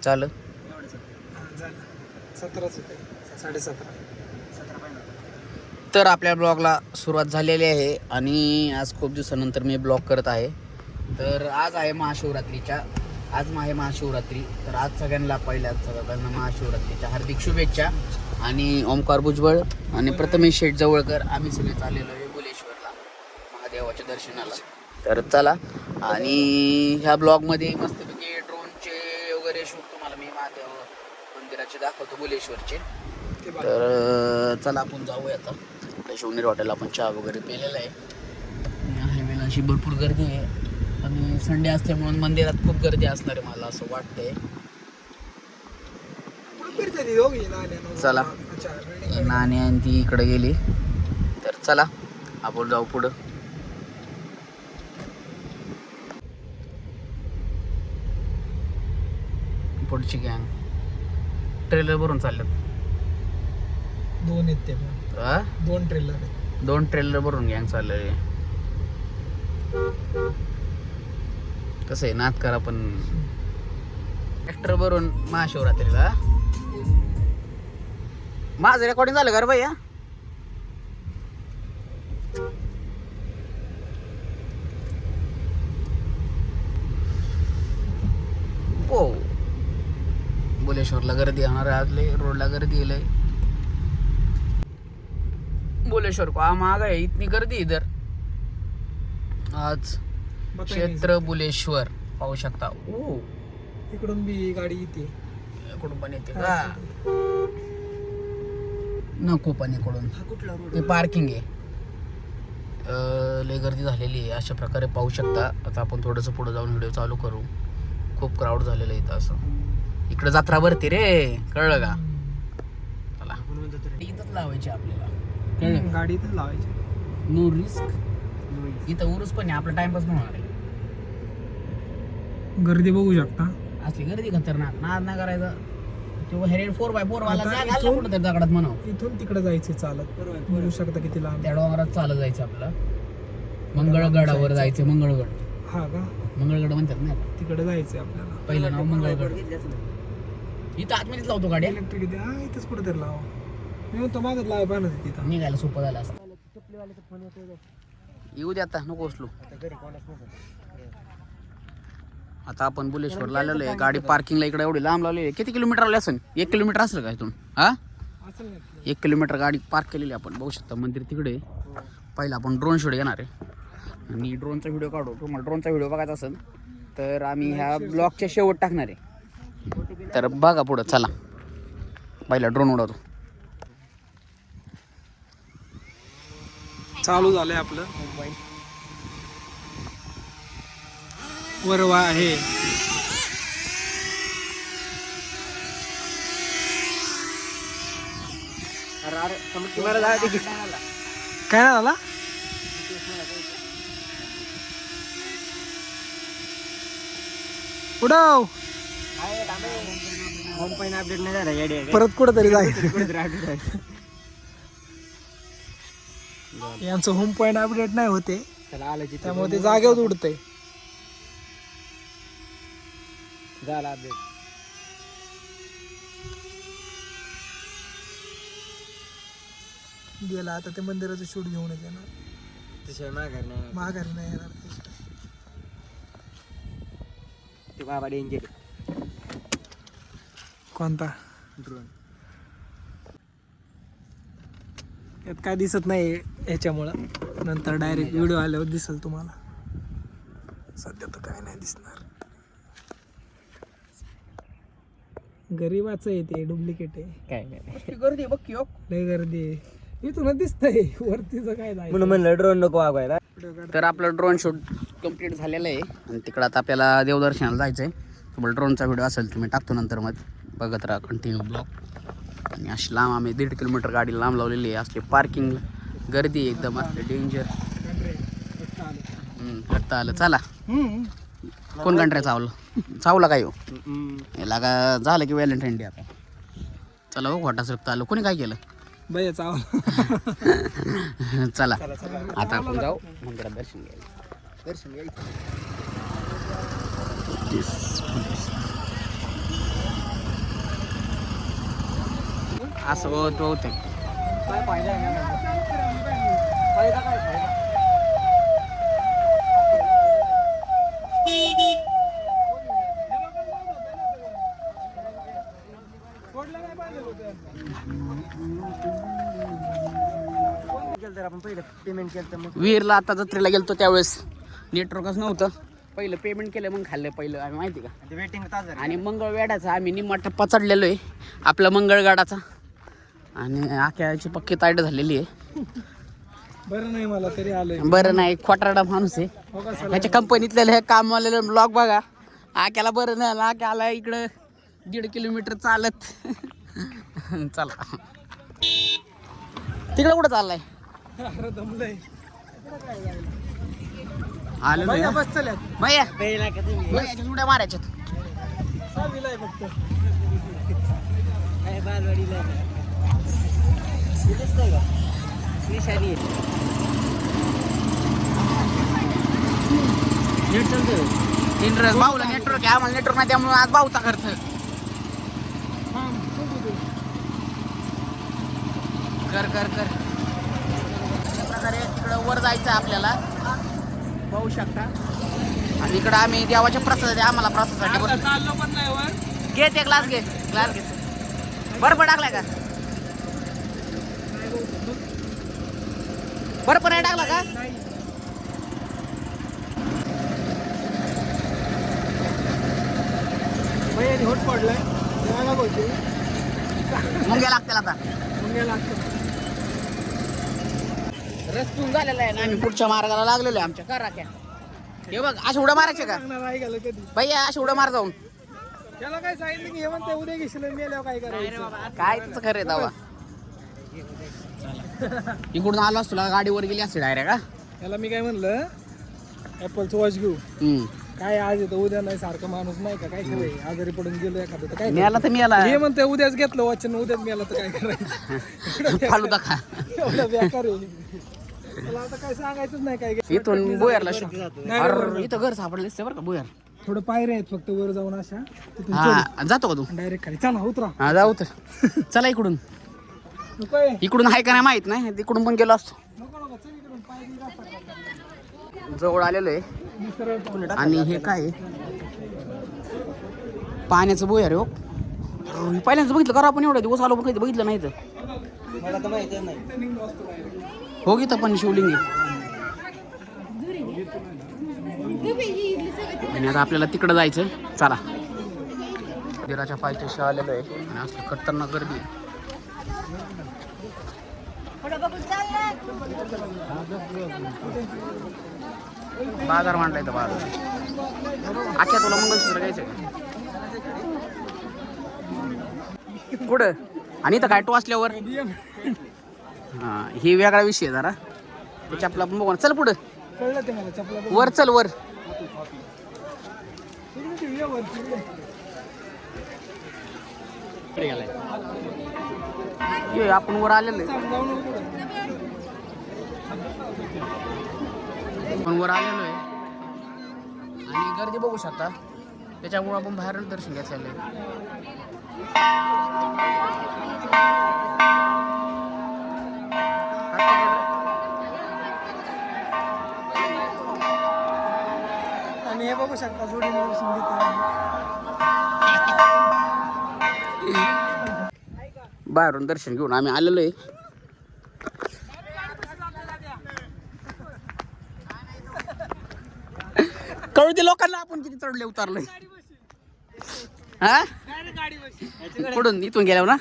चाल झालं 17च होते 17.5. तर आपल्या ब्लॉगला सुरुवात झालेली आहे आणि आज खूप दिवसानंतर मी ब्लॉग करत आहे. तर आज आहे महाशिवरात्री. तर आज सगळ्यांना सगळ्यांना महाशिवरात्रीच्या हार्दिक शुभेच्छा. आणि ओमकार भुजबळ आणि प्रथमेश शेठ जवळकर आम्ही सगळे चाललेलो आहे बुलेश्वरला महादेवाच्या दर्शनाला. तर चला, आणि ह्या ब्लॉगमध्ये मस्तपैकी ड्रोनचे वगैरे शूट तुम्हाला मी महादेव मंदिराचे दाखवतो बुलेश्वरचे. तर चला आपण जाऊया आता. शिवनेर हॉटेल आपण चहा वगैरे पिलेला आहे. हायवेला अशी भरपूर गर्दी आहे आणि संडे असल्यामुळे मंदिरात खूप गर्दी असणार आहे मला असं वाटतंय. चला, नाणी आणि ती इकडे गेली. तर चला आपण जाऊ पुढं. पुढची गँग ट्रेलर भरून चालल्यात. दोन आहेत ते पण. दोन ट्रेलर भरून गँग चाललेली. कसं आहे नाथ करा पण ट्रॅक्टर भरून महाशिवरात्रीला. माझं रेकॉर्डिंग झालं का रे भैया? हो, बुलेश्वरला गर्दी होणार आहे. आज रोडला गर्दी येईल. बुलेश्वर को आम आ गए, इतनी गर्दी इधर आज. क्षेत्र बुलेश्वर पाहू शकता. ओ, इकडून बी गाडी येते. इकडून पण येते का? नको, पण इकडून ते पार्किंग आहे. लय गर्दी झालेली आहे. अशा प्रकारे पाहू शकता. आता आपण थोडंसं पुढे जाऊन व्हिडिओ चालू करू. खूप क्राऊड झालेलं आहे इथं. असं इकडे जत्रा भरते रे, कळलं का? चला, इथंच लावायची आपल्याला. गाडी इथंच लावायची. No risk. इथं उरूस पण आहे, आपला टाइमपास पण होणार आहे. गर्दी बघू शकता. असली गर्दी खतरनाक. नाद नाही करायचा. किंवा हेरेड 4x4 वाला घालला कुठं तरी दगडात म्हणा. इथून तिकडे जायचे चालत. बघू शकता किती लांब. त्या डोंगरात चालत जायचं आपलं. मंगळगडावर जायचं. मंगळगड. हा का? मंगळगड म्हणतात ना. तिकडे जायचंय आपल्याला. पहिलं नाव मंगळगड. इथं आतमध्येच लावतो गाडी. इलेक्ट्रिक इथे. हा, इथंच कुठे तरी लावा. मी म्हणतो मागत लावाय पाहिजे तिथं. निघायला सोपं झालं असतं. येऊ दे आता, नको उचलू. आता आपण बुलेश्वरला आलेलो आहे. गाडी पार्किंगला इकडे एवढी लांब लावलेली आहे. किती किलोमीटर आले असेल? 1 किलोमीटर असेल का इथून? हा, 1 किलोमीटर गाडी पार्क केलेली आपण. बघू शकता मंदिर तिकडे. पहिला आपण ड्रोन शूट घेणार आहे आणि ड्रोनचा व्हिडिओ काढू. तुम्हाला ड्रोनचा व्हिडिओ बघायचा असेल तर आम्ही ह्या ब्लॉगच्या शेवट टाकणार आहे. तर बघा पुढं. चला, पहिला ड्रोन उडवतो. चालू झालंय आपलं. वरवा आहे. काय झाला? उडव. अपडेट नाही झाला. परत कुठं तरी जायचं. यांचं होम पॉइंट अपडेट नाही होते, त्यामुळे ते जागेवर उडतंय. झाला अपडेट. गेला आता. ते मंदिराचं शूट घेऊनच येणार. माघारी नाही येणार. ते बाबा डेंजर. कोणता ड्रोन? यात काय दिसत नाही याच्यामुळं. नंतर डायरेक्ट व्हिडिओ आल्यावर दिसेल तुम्हाला. सध्या तर काय नाही दिसणार. गरीबाचं आहे ते, डुप्लिकेट आहे. काय नाही गर्दी बघ की. लय गर्दी आहे. इथूनच दिसतंय वरतीचं काय नाही. म्हणलं ड्रोन नको वागवायला. तर आपलं ड्रोन शूट कम्प्लीट झालेलं आहे आणि तिकडं आता आपल्याला देवदर्शनाला जायचं आहे. तुम्हाला ड्रोनचा व्हिडिओ असेल तुम्ही टाकतो नंतर. मग बघत राहा कंटिन्यू ब्लॉग. आणि अशी लांब आम्ही 1.5 किलोमीटर गाडी लांब लावलेली आहे. असली पार्किंग गर्दी आहे एकदम. असले डेंजर. करता आलं. चला, कोण कंट्र्या चावला काय हो? याला का झालं की व्हॅलेंटाईन डे आता. चला हो, खोटा सुरता आलो. कोणी काय केलं? भैया चावला. चला आता आपण जाऊ मंदिरात दर्शन घ्यायला. असं होत होतं. काय फायदा आहे ना? फायदा काय फायदा? आपण पहिलं पेमेंट केलं तर मग वीरला आता जत्रेला गेलतो त्यावेळेस नेटवर्कच नव्हतं. पहिलं पेमेंट केलं मग खाल्लं पहिलं आम्ही माहिती का. वेटिंग तास आणि मंगळवेढाचा आम्ही निम्मा टप्पा चढलेलो आहे आपला मंगळगडाचा. आणि आख्याची पक्की ताईट झालेली आहे. बरं नाही मला तरी आलंय. बरं नाही खोटारडा माणूस आहे. हो का सर? ह्याच्या कंपनीतले हे कामवाले ब्लॉग बघा. आक्याला बरं नाही आक्या आला इकडं 1.5 किलोमीटर चालत. चला तिकडं कुठं चाललाय? अरे दमलंय. आलो भैया बस चल भैया भैयाच्या जुड्या मारायच्यात. सावीला आहे फक्त. काय बालवाडीला दिसतंय का निशाणी नेट चालतं. इंटरेस्ट भाऊला नेटवर्क आहे आम्हाला नेटवर्क नाही त्यामुळे आज भाऊचा खर्च. कर कर कर अशा प्रकारे तिकडं वर जायचं आपल्याला पाहू शकता. आणि इकडं आम्ही देवाच्या प्रसाद आम्हाला प्रसादासाठी बरं चाललो पण नाही वर. घे ते ग्लास घे ग्लास घे. बर्फ टाकलाय का? बर्फ नाही टाकला का? भैयाने होट पडलाय. देवाला बोलते. मुंग्या लागतील आता. मुंग्या लागतं. रस्त्यातून झालेला आहे ना आम्ही पुढच्या मार्गाला लागलेलो आहे आमच्या कराक्या. हे बघ अशा उड्या मारायच्या का लागणार आहे गेलं कधी. भैया? अशा उड्या मार जाऊन. त्याला काय सांगितलं की हे म्हणते उद्या घेशील मेल्यावर काय करायचं. काय तिचं खरं आहे दावा. इकडून आलो असतो तुला गाडीवर गेली असते डायरेक्ट का. त्याला मी काय म्हणलं ॲपलचं वॉच घेऊ. काय आज येतं उद्या नाही सारखं माणूस नाही का काय करायचं. आजारी पडून गेलो एखादं तर काय मिळाला तर मिळाला. हे म्हणते उद्याच घेतलं वॉच उद्याच मिळालं तर काय करायचं. फालुदा खा. एवढं बेकार आहे. त्याला आता काय सांगायचंच नाही काय. इथून बुयारला अरे इथं घर सापडलं दिसतं बरं का बुयार. थोडं पायऱ्या आहेत फक्त वर जाऊन अशा तिथून हा जातो का तू? डायरेक्ट खाली चला उतरा. हा जाऊ तर. चला इकडून. नको आहे. इकडून आहे का नाही माहित नाही तिकडून पण गेलो असतो. नको नको चल इकडून पायरी रास्ता. जवळ आलेलो आहे. मी सरळ पुढे आणि हे काय आहे? पाण्याचं बोयर आहे हो. अरे, पहिल्यांदा बघितलं का रे आपण एवढ्या दिवस आलो पण कधी बघितलं नाही तर. मला तर माहिती नाही. हो गीता पण शिवलिंगी. आणि आता आपल्याला तिकडं जायचं. चला देराच्या पायथ्याशी आलेलो आहे आणि असं खतरनाक गर्दी. बाजार मांडलाय तर बाजार. अच्छा तुला मंगळसूत्र घ्यायचं कुठं? आणि इथं काय टो असल्यावर हा ही वेगळा विषय आहे जरा. त्याच्या आपला आपण बघू ना. चल पुढं कळलं ते मला चपला वर चल वर. ये आपण वर आलेलो आहे. आपण वर आलेलो आहे आणि गर्दी बघू शकता. त्याच्यामुळे आपण बाहेर दर्शन घेतलेलं आहे. आणि हे बघू शकता जोडी बाहेरून दर्शन घेऊन आम्ही आलेलो आहे. कळू दे लोकांना आपण किती चढले उतरलोय. हा कुठून? इथून गेल्यावर ना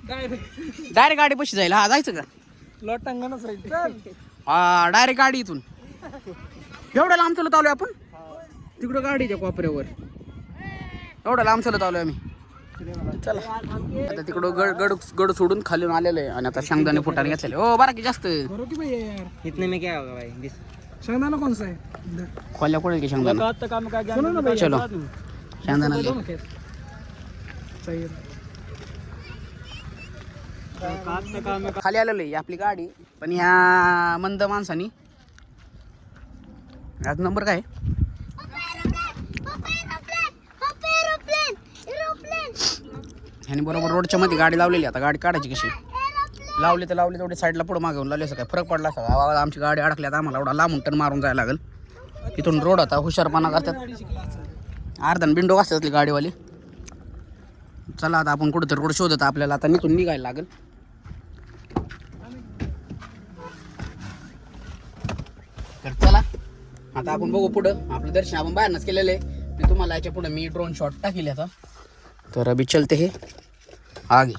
डायरेक्ट गाडी पशी जाईल. हा जायचं का? लोटांगणच राहील. हा डायरेक्ट गाडी इथून. एवढ्या लांब चालत आलोय आपण. तिकडं गाडी त्या कोपऱ्यावर. एवढं लांब चालत आलोय आम्ही. चला आता तिकडं गड सोडून खाली आलेलं आहे आणि आता शेंगदाणे फुटाने घेतलेले. हो बरा की जास्त बरोबर की भाई यार. इतने में क्या होगा भाई? शेंगदाणा कोणसा आहे? खोल्या कुठे की शेंगदाणा? सुनो ना भाई. चलो शेंगदाणा ले. खाली आलेलो आहे आपली गाडी. पण ह्या मंद माणसानी आज नंबर काय ह्याने बरोबर रोडच्या मध्ये गाडी लावलेली. आता गाडी काढायची कशी? लावली तर लावली तेवढी साईडला पुढं मागवून लावली. असं काय फरक पडला असं आवाज आमची गाडी अडकली. आता आम्हाला एवढा लांबून टर्न मारून जायला लागेल. इथून रोड होता हुशारपणा करतात अर्धन बिंडो असतात गाडीवाली. चला आता आपण कुठंतरी रोड शोधत आपल्याला आता निघून निघायला लागेल. तर चला आता आपण बघू पुढं. आपलं दर्शन आपण बाहेरनंच केलेलं आहे. मी तुम्हाला याच्या पुढे मी ड्रोन शॉट टाकेल आता. तर अभी चलते हे आगे.